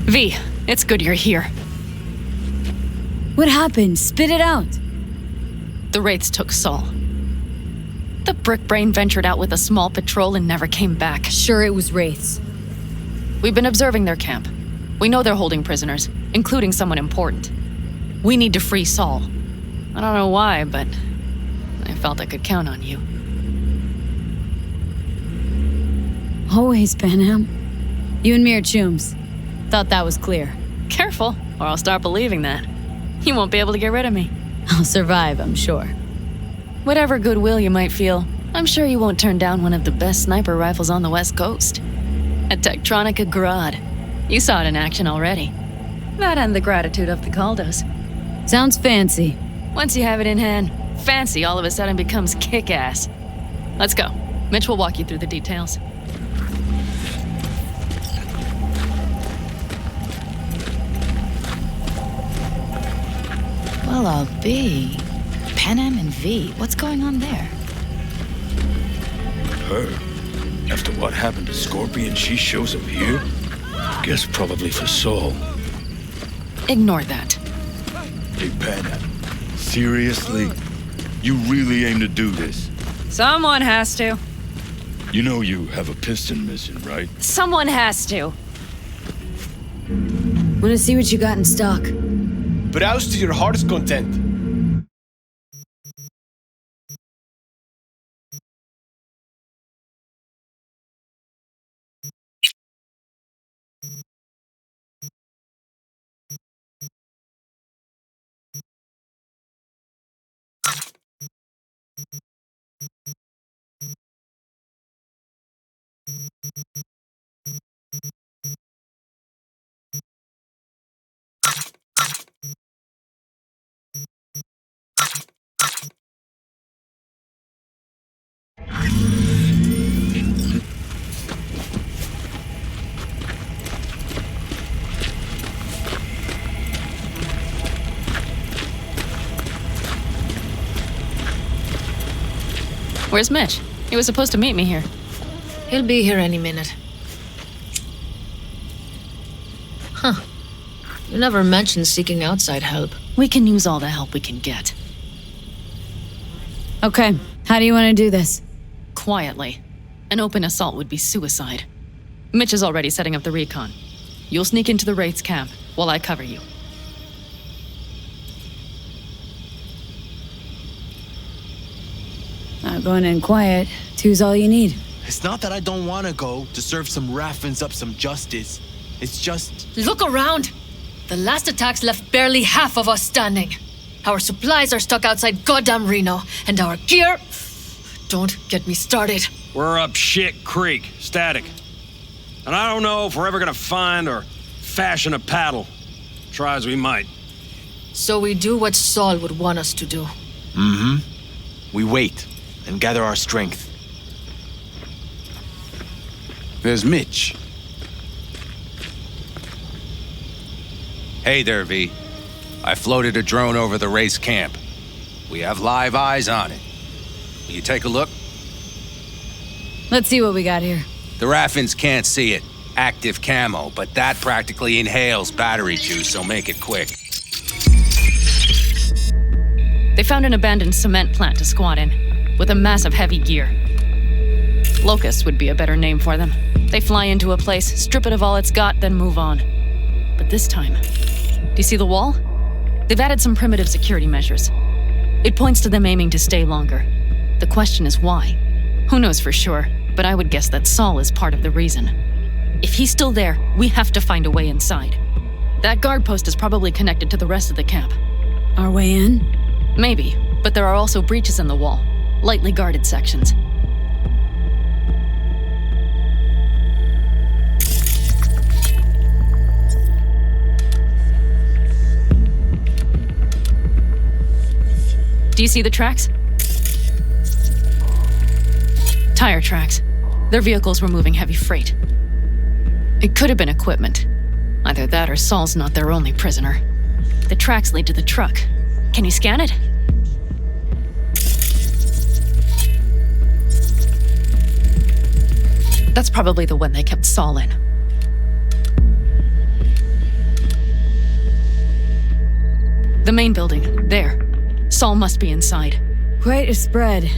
V, it's good you're here. What happened? Spit it out. The Wraiths took Saul. The brick brain ventured out with a small patrol and never came back. Sure, it was Wraiths. We've been observing their camp. We know they're holding prisoners, including someone important. We need to free Saul. I don't know why, but I felt I could count on you. Always, Panam. You and me are chums. Thought that was clear. Careful, or I'll start believing that. You won't be able to get rid of me. I'll survive, I'm sure. Whatever goodwill you might feel, I'm sure you won't turn down one of the best sniper rifles on the West Coast. A Tektronica Grad. You saw it in action already. That and the gratitude of the Caldos. Sounds fancy. Once you have it in hand, fancy all of a sudden becomes kick-ass. Let's go. Mitch will walk you through the details. Well, I'll be. Panam and V, what's going on there? Her? After what happened to Scorpion, she shows up here? Guess probably for Saul. Ignore that. Hey, Panam. Seriously? You really aim to do this? Someone has to. You know you have a piston mission, right? Someone has to. Wanna see what you got in stock? Browse to your heart's content. Where's Mitch? He was supposed to meet me here. He'll be here any minute. Huh. You never mentioned seeking outside help. We can use all the help we can get. Okay, how do you want to do this? Quietly. An open assault would be suicide. Mitch is already setting up the recon. You'll sneak into the Wraith's camp while I cover you. Not going in quiet. Two's all you need. It's not that I don't want to go to serve some Raffins up some justice. It's just... Look around! The last attacks left barely half of us standing. Our supplies are stuck outside goddamn Reno, and our gear... Don't get me started. We're up shit creek, static. And I don't know if we're ever gonna find or fashion a paddle. Try as we might. So we do what Saul would want us to do. Mm-hmm. We wait and gather our strength. There's Mitch. Hey there, V. I floated a drone over the race camp. We have live eyes on it. Will you take a look? Let's see what we got here. The Raffins can't see it. Active camo, but that practically inhales battery juice, so make it quick. They found an abandoned cement plant to squat in, with a massive heavy gear. Locusts would be a better name for them. They fly into a place, strip it of all it's got, then move on. But this time, do you see the wall? They've added some primitive security measures. It points to them aiming to stay longer. The question is why? Who knows for sure, but I would guess that Saul is part of the reason. If he's still there, we have to find a way inside. That guard post is probably connected to the rest of the camp. Our way in? Maybe, but there are also breaches in the wall, lightly guarded sections. Do you see the tracks? Tire tracks. Their vehicles were moving heavy freight. It could have been equipment. Either that or Saul's not their only prisoner. The tracks lead to the truck. Can you scan it? That's probably the one they kept Saul in. The main building. There. Saul must be inside. Quite a spread.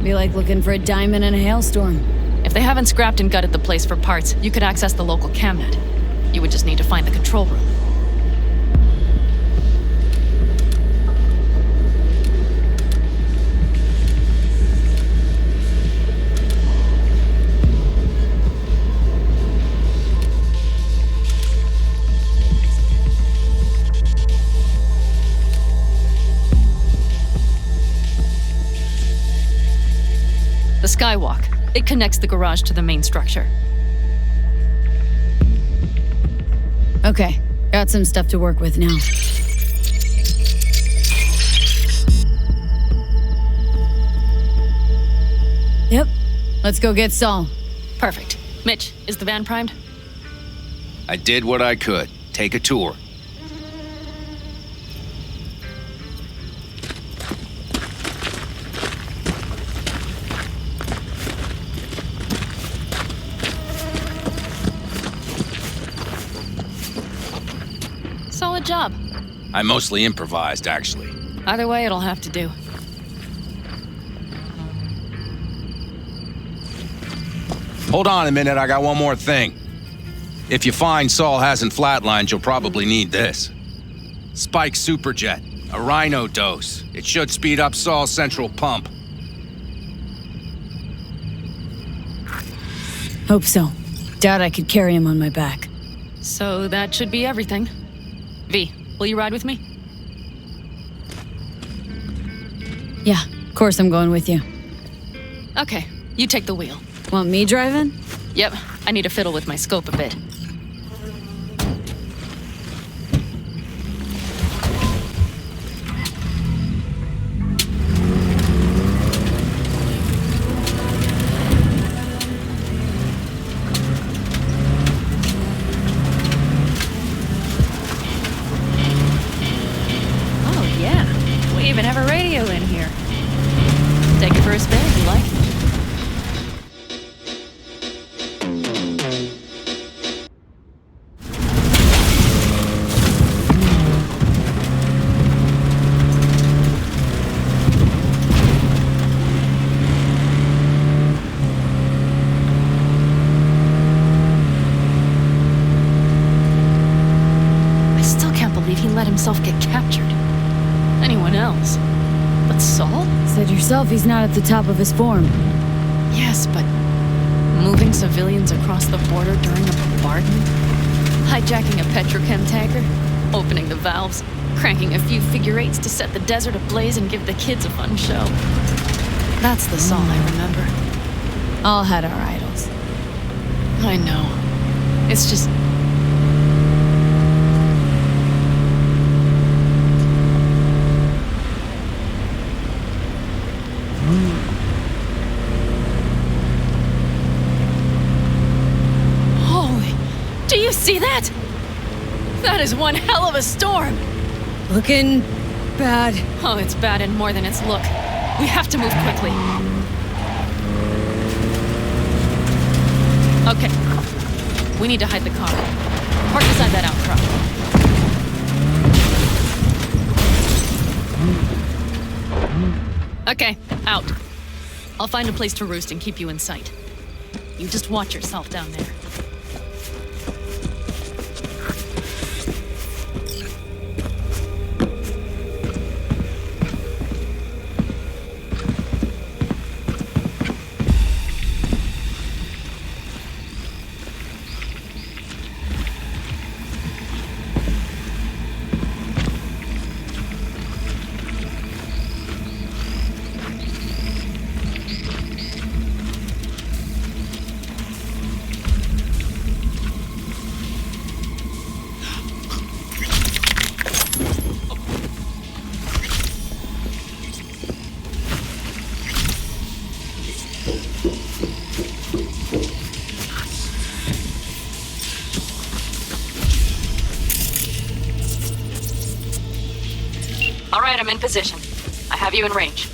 Be like looking for a diamond in a hailstorm. If they haven't scrapped and gutted the place for parts, you could access the local camnet. You would just need to find the control room. The skywalk. It connects the garage to the main structure. Okay, got some stuff to work with now. Yep, let's go get Saul. Perfect. Mitch, is the van primed? I did what I could. Take a tour. Solid job. I mostly improvised, actually. Either way, it'll have to do. Hold on a minute, I got one more thing. If you find Saul hasn't flatlined, you'll probably need this. Spike Superjet, a rhino dose. It should speed up Saul's central pump. Hope so. Doubt I could carry him on my back. So that should be everything. V, will you ride with me? Yeah, of course I'm going with you. Okay, you take the wheel. Want me driving? Yep, I need to fiddle with my scope a bit. Oh yeah, we even have a radio in here. Take it for a spin if you like. Let himself get captured. Anyone else? But Saul? Said yourself he's not at the top of his form. Yes, but moving civilians across the border during a bombardment? Hijacking a petrochem tanker? Opening the valves? Cranking a few figure eights to set the desert ablaze and give the kids a fun show? That's the Saul I remember. All had our idols. I know. It's just... Do you see that? That is one hell of a storm. Looking bad. Oh, it's bad and more than its look. We have to move quickly. Okay. We need to hide the car. Park beside that outcrop. Okay, out. I'll find a place to roost and keep you in sight. You just watch yourself down there. All right, I'm in position. I have you in range.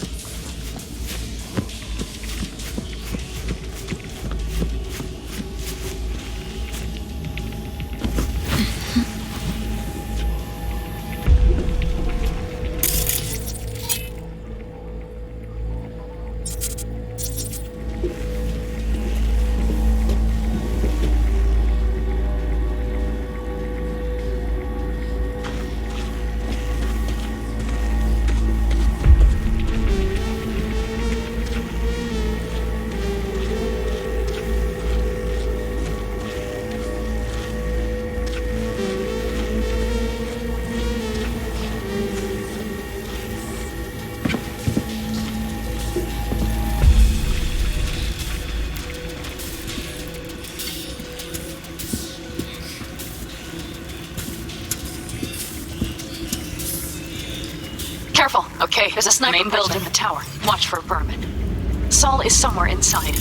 careful, okay? There's a sniper built in the tower. Watch for vermin. Saul is somewhere inside.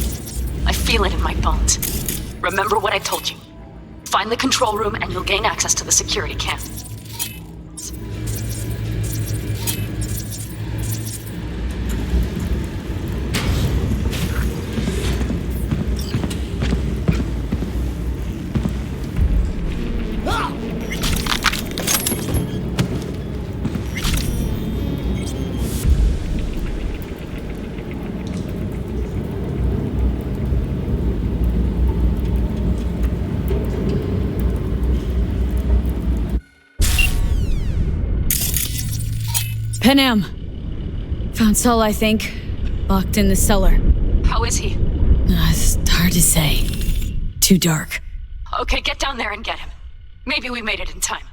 I feel it in my bones. Remember what I told you. Find the control room and you'll gain access to the security camp. Panam! Found Saul, I think. Locked in the cellar. How is he? It's hard to say. Too dark. Okay, get down there and get him. Maybe we made it in time.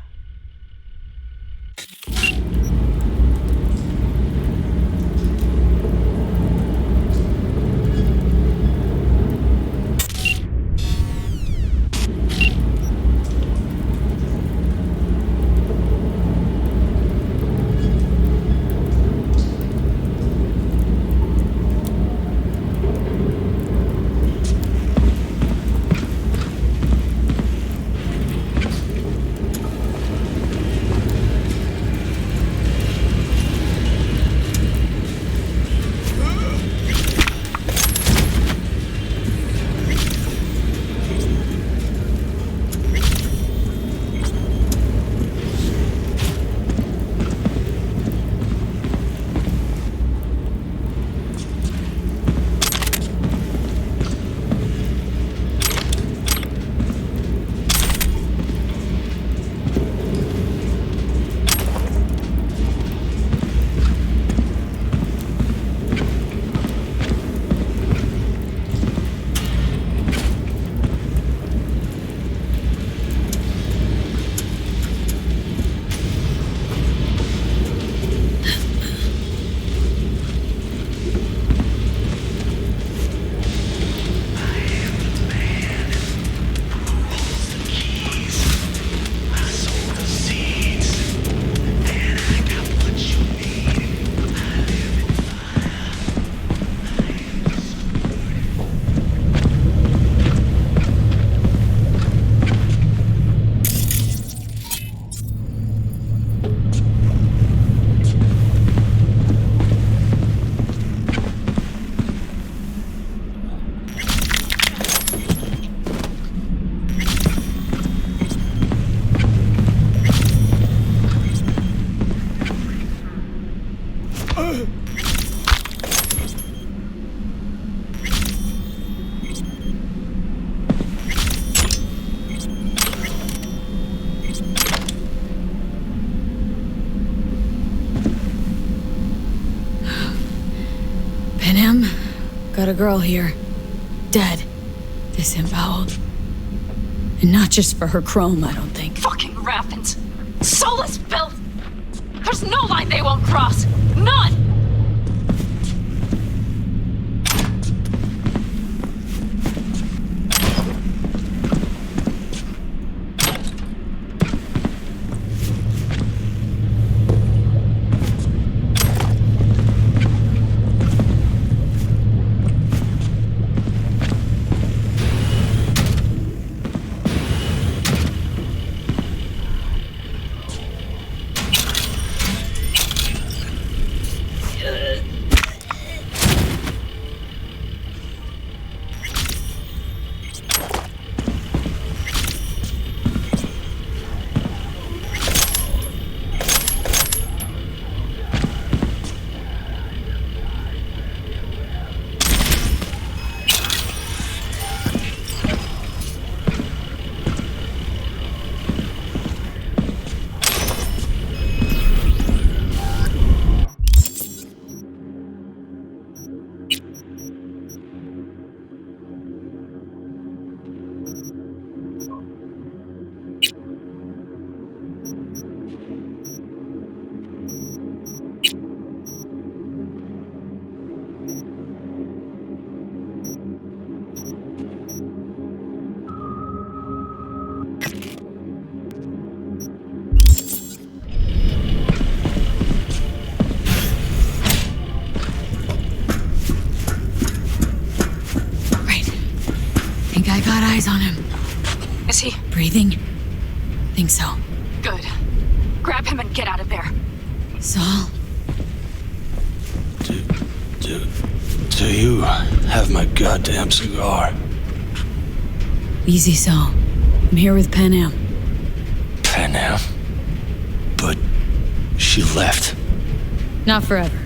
Panam, got a girl here. Dead. Disemboweled. And not just for her chrome, I don't think. Fucking raffins. Saul is built. There's no line they won't cross. None! I got eyes on him. Is he? Breathing? Think so. Good. Grab him and get out of there. Saul? Do you have my goddamn cigar? Easy, Saul. I'm here with Panam. Panam? But she left. Not forever.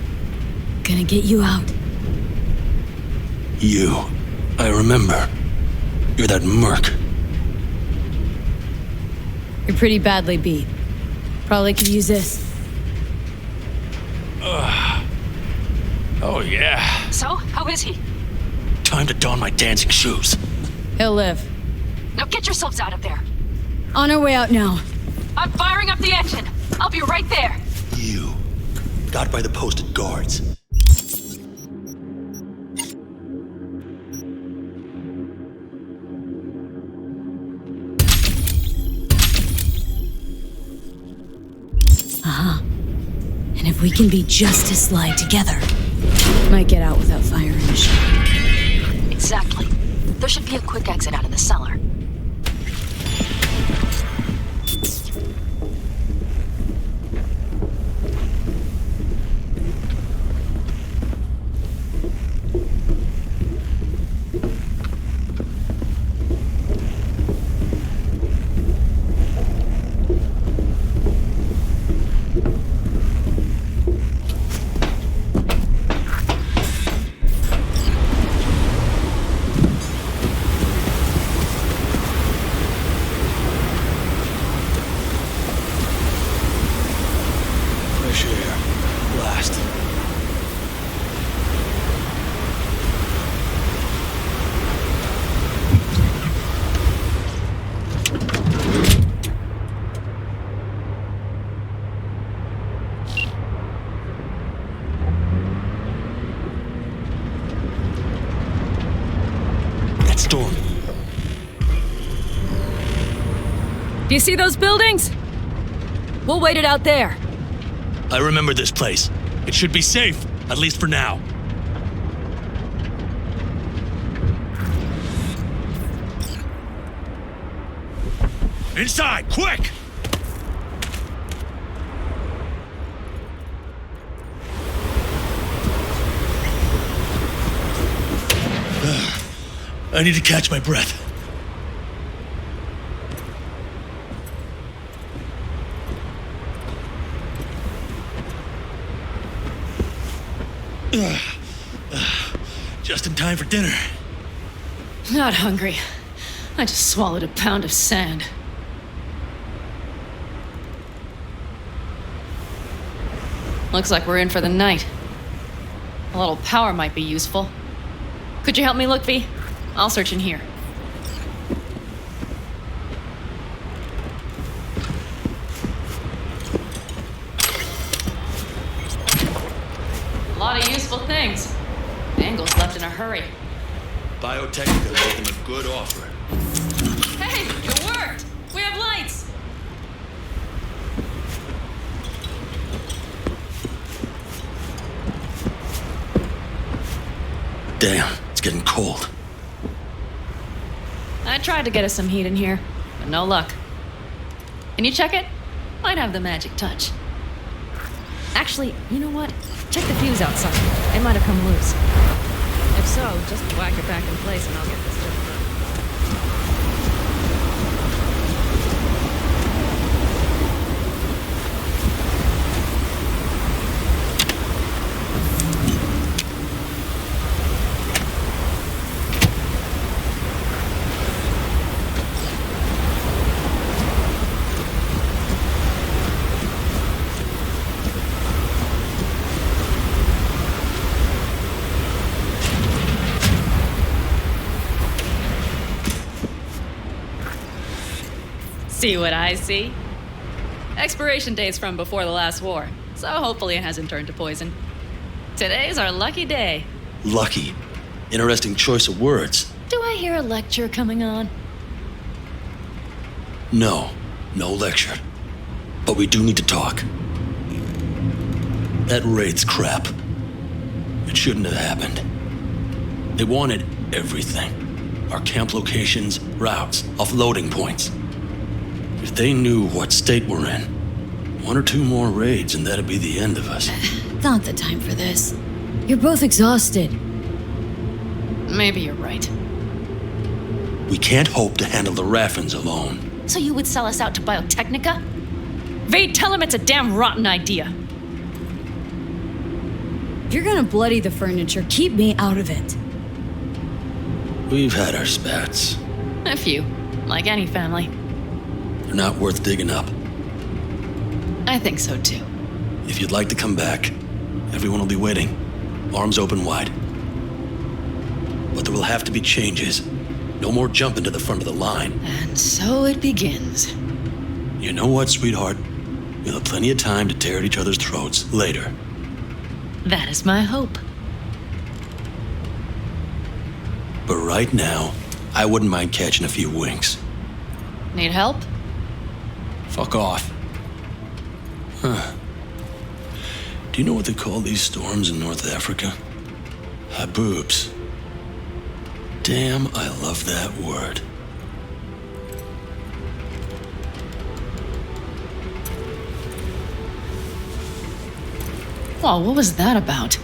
Gonna get you out. You. I remember. You're that merc. You're pretty badly beat. Probably could use this. Oh, yeah. So, how is he? Time to don my dancing shoes. He'll live. Now get yourselves out of there. On our way out now. I'm firing up the engine. I'll be right there. You. Got by the posted guards. And if we can be just as sly together, might get out without firing a shot. Exactly. There should be a quick exit out of the cellar. Fresh air. Blast. That storm. Do you see those buildings? We'll wait it out there. I remember this place. It should be safe, at least for now. Inside, quick! I need to catch my breath. Just in time for dinner. Not hungry. I just swallowed a pound of sand. Looks like we're in for the night. A little power might be useful. Could you help me look, V? I'll search in here. A lot of useful things. Angles left in a hurry. Biotechnica gave them a good offer. Hey, it worked! We have lights! Damn, it's getting cold. I tried to get us some heat in here, but no luck. Can you check it? Might have the magic touch. Actually, you know what? Check the fuse outside. It might have come loose. If so, just whack it back in place and I'll get this job done. See what I see? Expiration date's from before the last war, so hopefully it hasn't turned to poison. Today's our lucky day. Lucky. Interesting choice of words. Do I hear a lecture coming on? No lecture. But we do need to talk. That raid's crap. It shouldn't have happened. They wanted everything. our camp locations, routes, offloading points. If they knew what state we're in, 1 or 2 more raids and that'd be the end of us. Not the time for this. You're both exhausted. Maybe you're right. We can't hope to handle the Raffins alone. So you would sell us out to Biotechnica? Vade, tell him it's a damn rotten idea. If you're gonna bloody the furniture, keep me out of it. We've had our spats. A few, like any family. They're not worth digging up. I think so too. If you'd like to come back, everyone will be waiting, arms open wide. But there will have to be changes. No more jumping to the front of the line. And so it begins. You know what, sweetheart? We'll have plenty of time to tear at each other's throats later. That is my hope. But right now, I wouldn't mind catching a few winks. Need help? Fuck off. Huh. Do you know what they call these storms in North Africa? Haboobs. Damn, I love that word. Well, what was that about?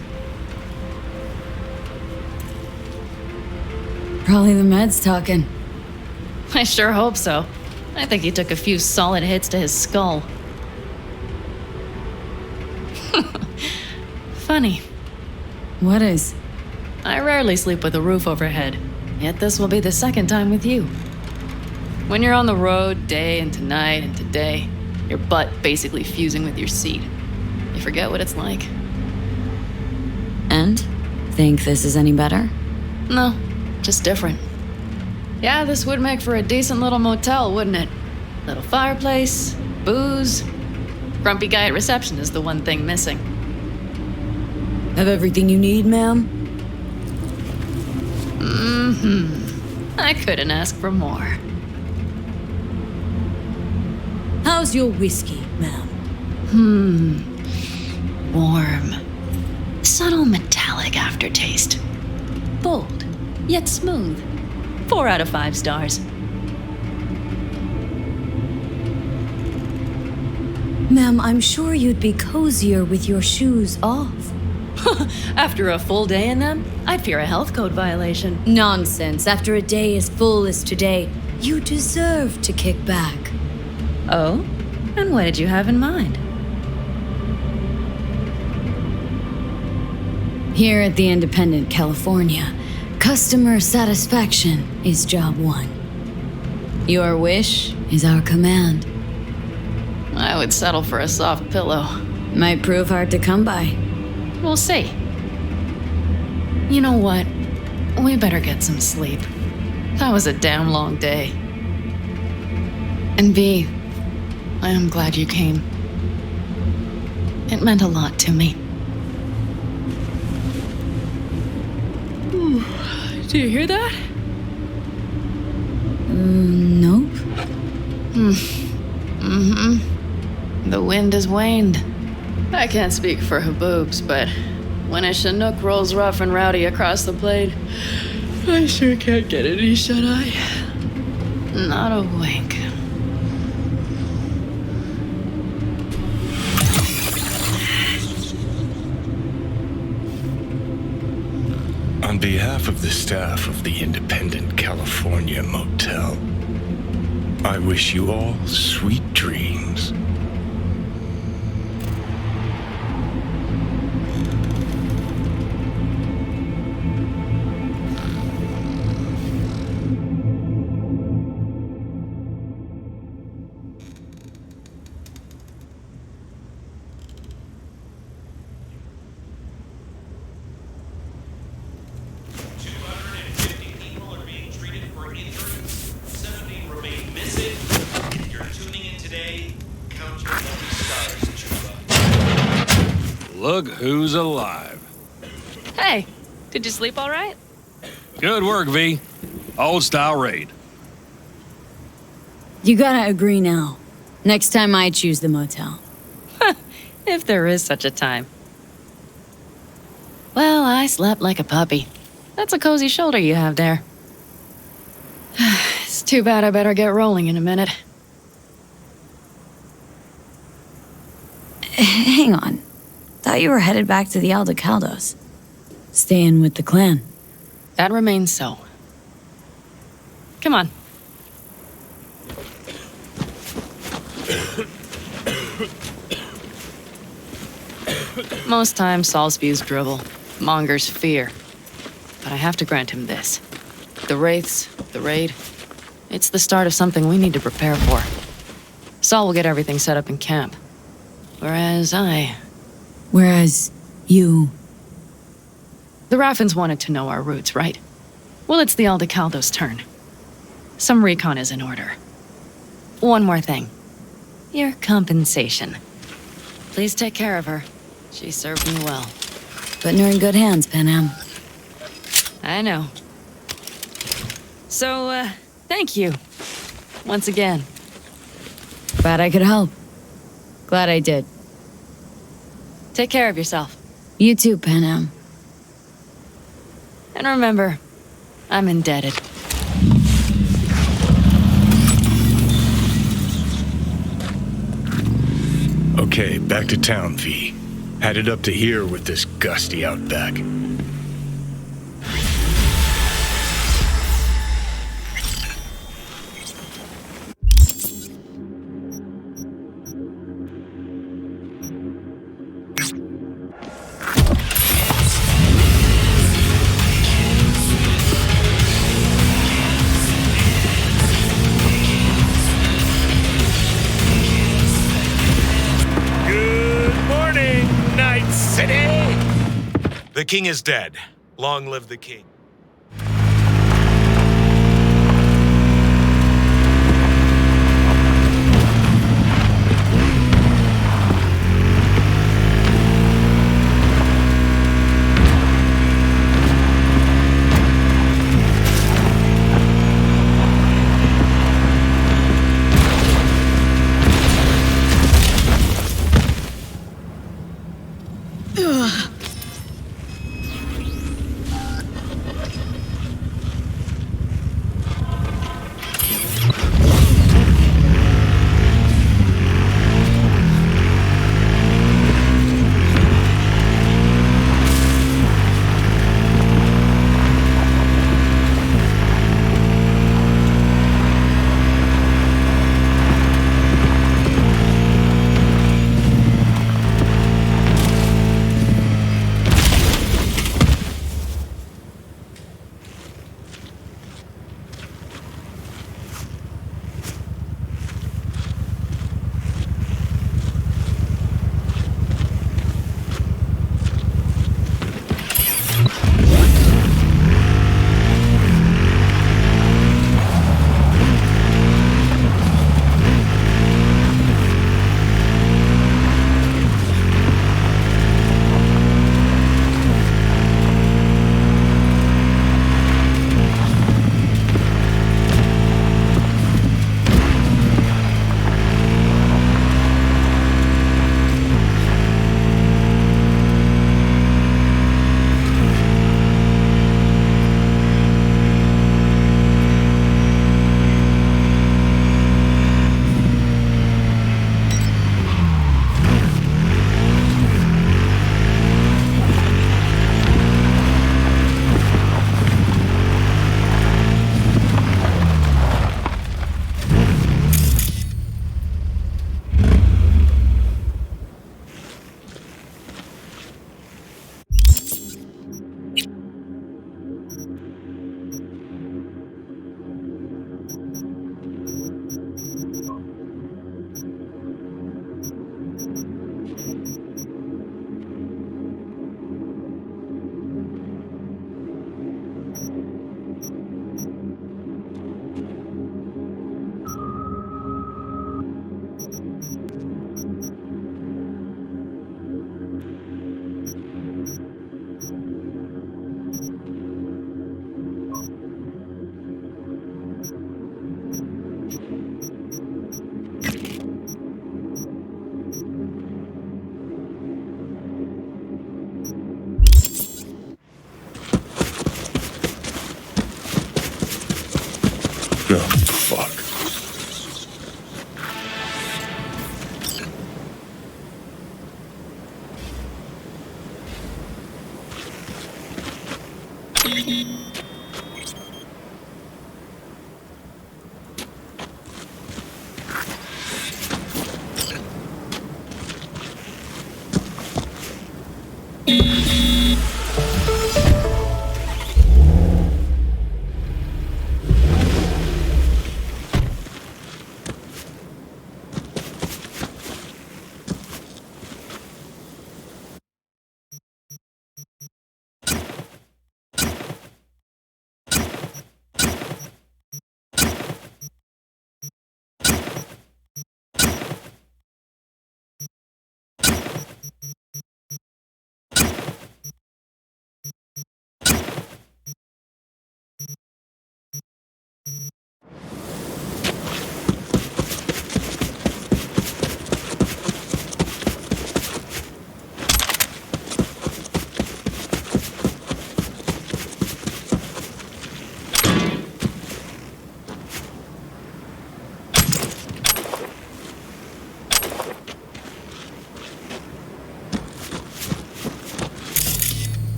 Probably the meds talking. I sure hope so. I think he took a few solid hits to his skull. Funny. What is? I rarely sleep with a roof overhead, yet this will be the second time with you. When you're on the road day into night into day, your butt basically fusing with your seat. You forget what it's like. And? Think this is any better? No, just different. Yeah, this would make for a decent little motel, wouldn't it? Little fireplace, booze. Grumpy guy at reception is the one thing missing. Have everything you need, ma'am? I couldn't ask for more. How's your whiskey, ma'am? Warm. Subtle metallic aftertaste. Bold, yet smooth. 4 out of 5 stars. Ma'am, I'm sure you'd be cozier with your shoes off. After a full day in them, I'd fear a health code violation. Nonsense. After a day as full as today, you deserve to kick back. Oh? And what did you have in mind? Here at the Independent, California, customer satisfaction is job 1. Your wish is our command. I would settle for a soft pillow. Might prove hard to come by. We'll see. You know what? We better get some sleep. That was a damn long day. And V, I am glad you came. It meant a lot to me. Do you hear that? Nope. The wind has waned. I can't speak for Haboobs, but when a Chinook rolls rough and rowdy across the blade, I sure can't get any shut-eye. Not a wink. On behalf of the staff of the Independent California Motel, I wish you all sweet dreams. Look who's alive. Hey, did you sleep all right? Good work, V. Old style raid. You gotta agree now. Next time I choose the motel. If there is such a time. Well, I slept like a puppy. That's a cozy shoulder you have there. It's too bad I better get rolling in a minute. Hang on. Thought you were headed back to the Aldecaldos. Staying with the clan. That remains so. Come on. Most times, Saul's views drivel, mongers fear. But I have to grant him this. The Wraiths, the raid, it's the start of something we need to prepare for. Saul will get everything set up in camp. Whereas you... The Raffins wanted to know our roots, right? Well, it's the Aldecaldos' turn. Some recon is in order. One more thing. Your compensation. Please take care of her. She served me well. Putting her in good hands, Panam. I know. So, thank you. Once again. Glad I could help. Glad I did. Take care of yourself. You too, Panam. And remember, I'm indebted. Okay, back to town, V. Headed up to here with this gusty outback. The king is dead. Long live the king.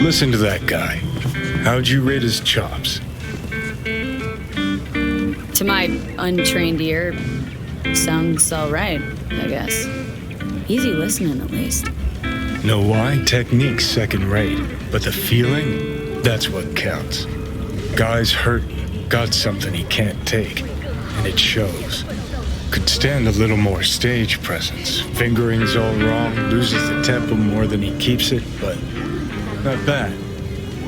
Listen to that guy. How'd you rate his chops? To my untrained ear, sounds all right, I guess. Easy listening, at least. Know why? Technique's second rate, but the feeling, that's what counts. Guy's hurt, got something he can't take, and it shows. Could stand a little more stage presence. Fingering's all wrong, loses the tempo more than he keeps it, but not bad.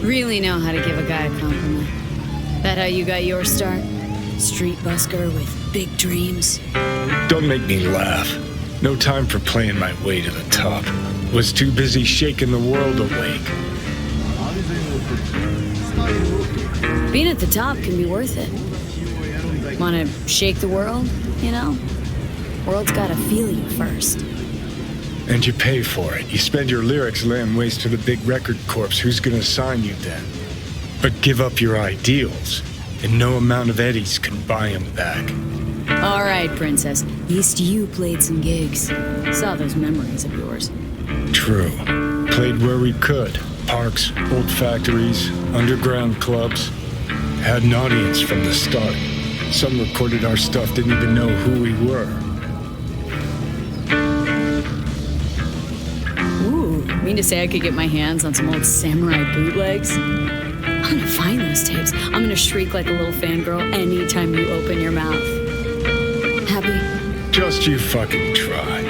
Really know how to give a guy a compliment. That how you got your start? Street busker with big dreams? Don't make me laugh. No time for playing my way to the top. Was too busy shaking the world awake. Being at the top can be worth it. Wanna shake the world, you know? World's gotta feel you first. And you pay for it. You spend your lyrics laying waste to the big record corps. Who's gonna sign you then? But give up your ideals, and no amount of eddies can buy them back. All right, princess. At least you played some gigs. Saw those memories of yours. True. Played where we could. Parks, old factories, underground clubs. Had an audience from the start. Some recorded our stuff, didn't even know who we were. Ooh, mean to say I could get my hands on some old samurai bootlegs? I'm gonna find those tapes. I'm gonna shriek like a little fangirl anytime you open your mouth. Happy? Just you fucking try.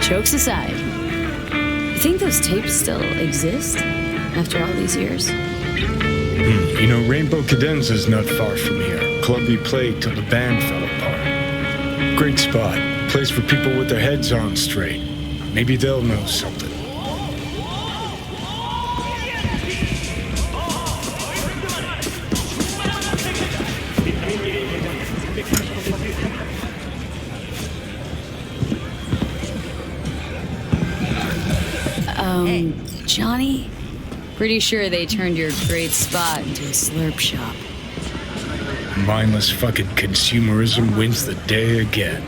Jokes aside, you think those tapes still exist after all these years? You know, Rainbow Cadenza's not far from here. Club we played till the band fell apart. Great spot. Place for people with their heads on straight. Maybe they'll know something. Johnny? Pretty sure they turned your great spot into a slurp shop. Mindless fucking consumerism wins the day again.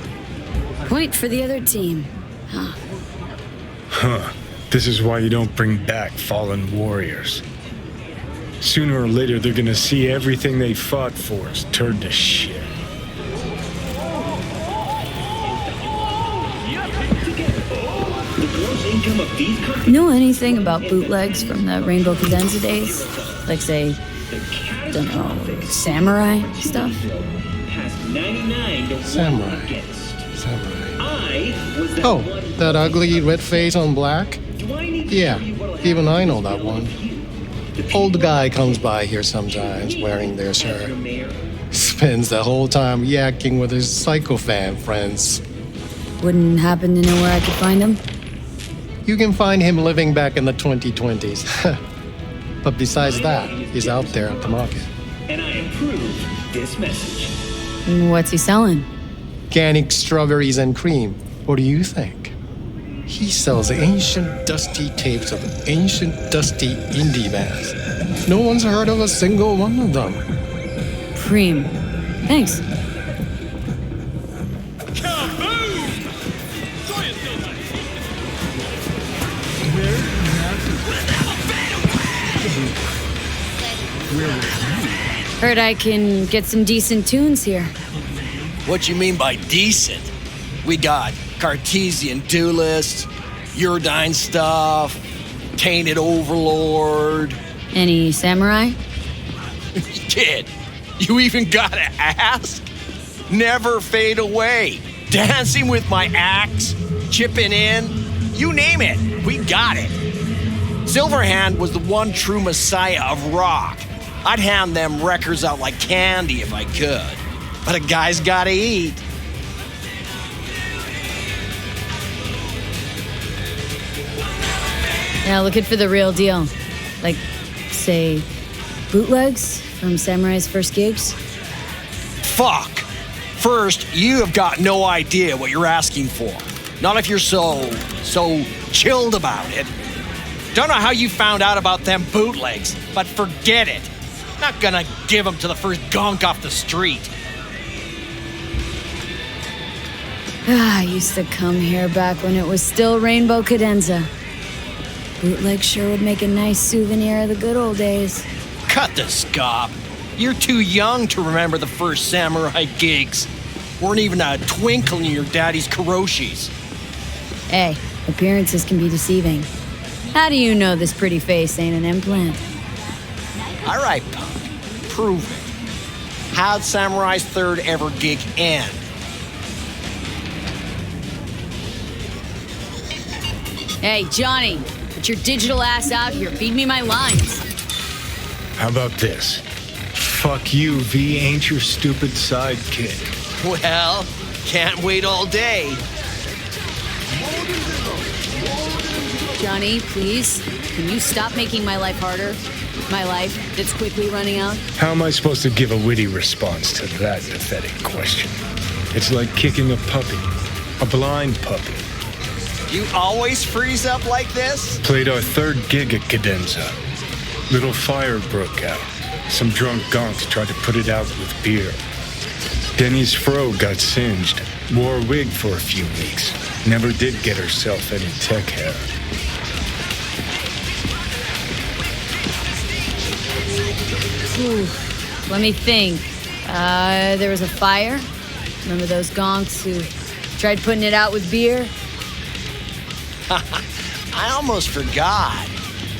Point for the other team. Huh. Huh. This is why you don't bring back fallen warriors. Sooner or later, they're gonna see everything they fought for is turned to shit. Know anything about bootlegs from the Rainbow Cadenza days? Like, say, don't know, samurai stuff? Samurai. Oh, that ugly red face on black? Yeah, even I know that one. Old guy comes by here sometimes wearing their shirt. Spends the whole time yakking with his psycho-fan friends. Wouldn't happen to know where I could find him? You can find him living back in the 2020s. But besides that, he's out there at the market. And I approve this message. What's he selling? Organic strawberries and cream. What do you think? He sells ancient, dusty tapes of ancient, dusty indie bands. No one's heard of a single one of them. Cream. Thanks. Heard I can get some decent tunes here. What you mean by decent? We got Cartesian Duelist, Uridine stuff, Tainted Overlord. Any samurai? Kid, you even gotta ask? Never fade away. Dancing with my axe, chipping in, you name it, we got it. Silverhand was the one true messiah of rock. I'd hand them records out like candy if I could. But a guy's gotta eat. Yeah, looking for the real deal. Like, say, bootlegs from Samurai's first gigs? Fuck! First, you have got no idea what you're asking for. Not if you're so chilled about it. Don't know how you found out about them bootlegs, but forget it. Not gonna give them to the first gonk off the street. I used to come here back when it was still Rainbow Cadenza. Bootleg sure would make a nice souvenir of the good old days. Cut the scop. You're too young to remember the first samurai gigs. Weren't even a twinkle in your daddy's karoshis. Hey, appearances can be deceiving. How do you know this pretty face ain't an implant? All right, punk. Prove it. How'd Samurai's third ever gig end? Hey, Johnny, put your digital ass out here. Feed me my lines. How about this? Fuck you, V ain't your stupid sidekick. Well, can't wait all day. Johnny, please, can you stop making my life harder? My life that's quickly running out? How am I supposed to give a witty response to that pathetic question? It's like kicking a puppy, a blind puppy. You always freeze up like this? Played our third gig at Cadenza. Little fire broke out. Some drunk gonks tried to put it out with beer. Denny's fro got singed. Wore a wig for a few weeks. Never did get herself any tech hair. Ooh, let me think. There was a fire. Remember those gonks who tried putting it out with beer? I almost forgot.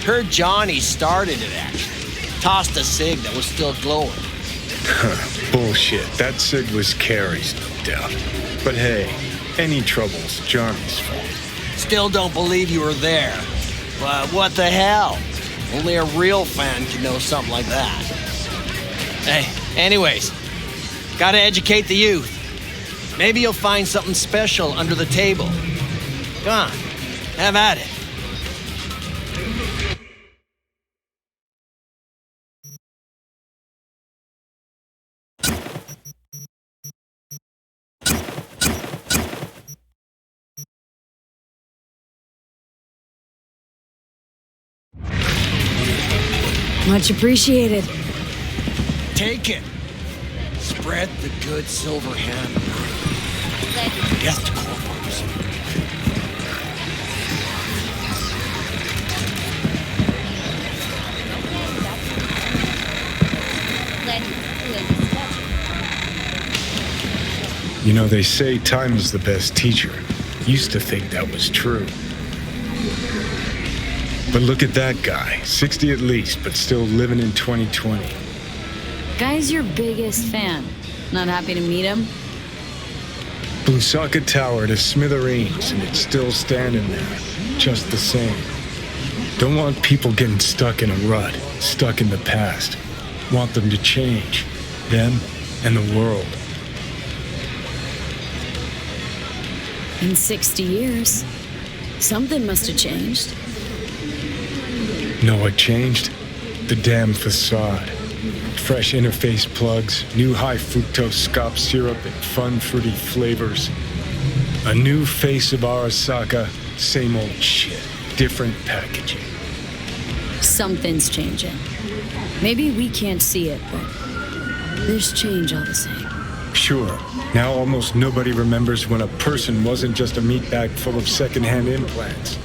Heard Johnny started it, actually. Tossed a cig that was still glowing. Bullshit. That cig was Carrie's, no doubt. But hey, any trouble's Johnny's fault. Still don't believe you were there. But what the hell? Only a real fan can know something like that. Hey, anyways, gotta educate the youth. Maybe you'll find something special under the table. Come on, have at it. Much appreciated. Take it. Spread the good silver hand. Death to corpos. You know, they say time is the best teacher. Used to think that was true. But look at that guy, 60 at least, but still living in 2020. Guy's your biggest fan. Not happy to meet him? Blew Socket Tower to smithereens, and it's still standing there, just the same. Don't want people getting stuck in a rut, stuck in the past. Want them to change, them and the world. In 60 years, something must have changed. Know what changed? The damn facade. Fresh interface plugs, new high fructose scop syrup, and fun fruity flavors. A new face of Arasaka, same old shit, different packaging. Something's changing. Maybe we can't see it, but there's change all the same. Sure, now almost nobody remembers when a person wasn't just a meat bag full of secondhand implants.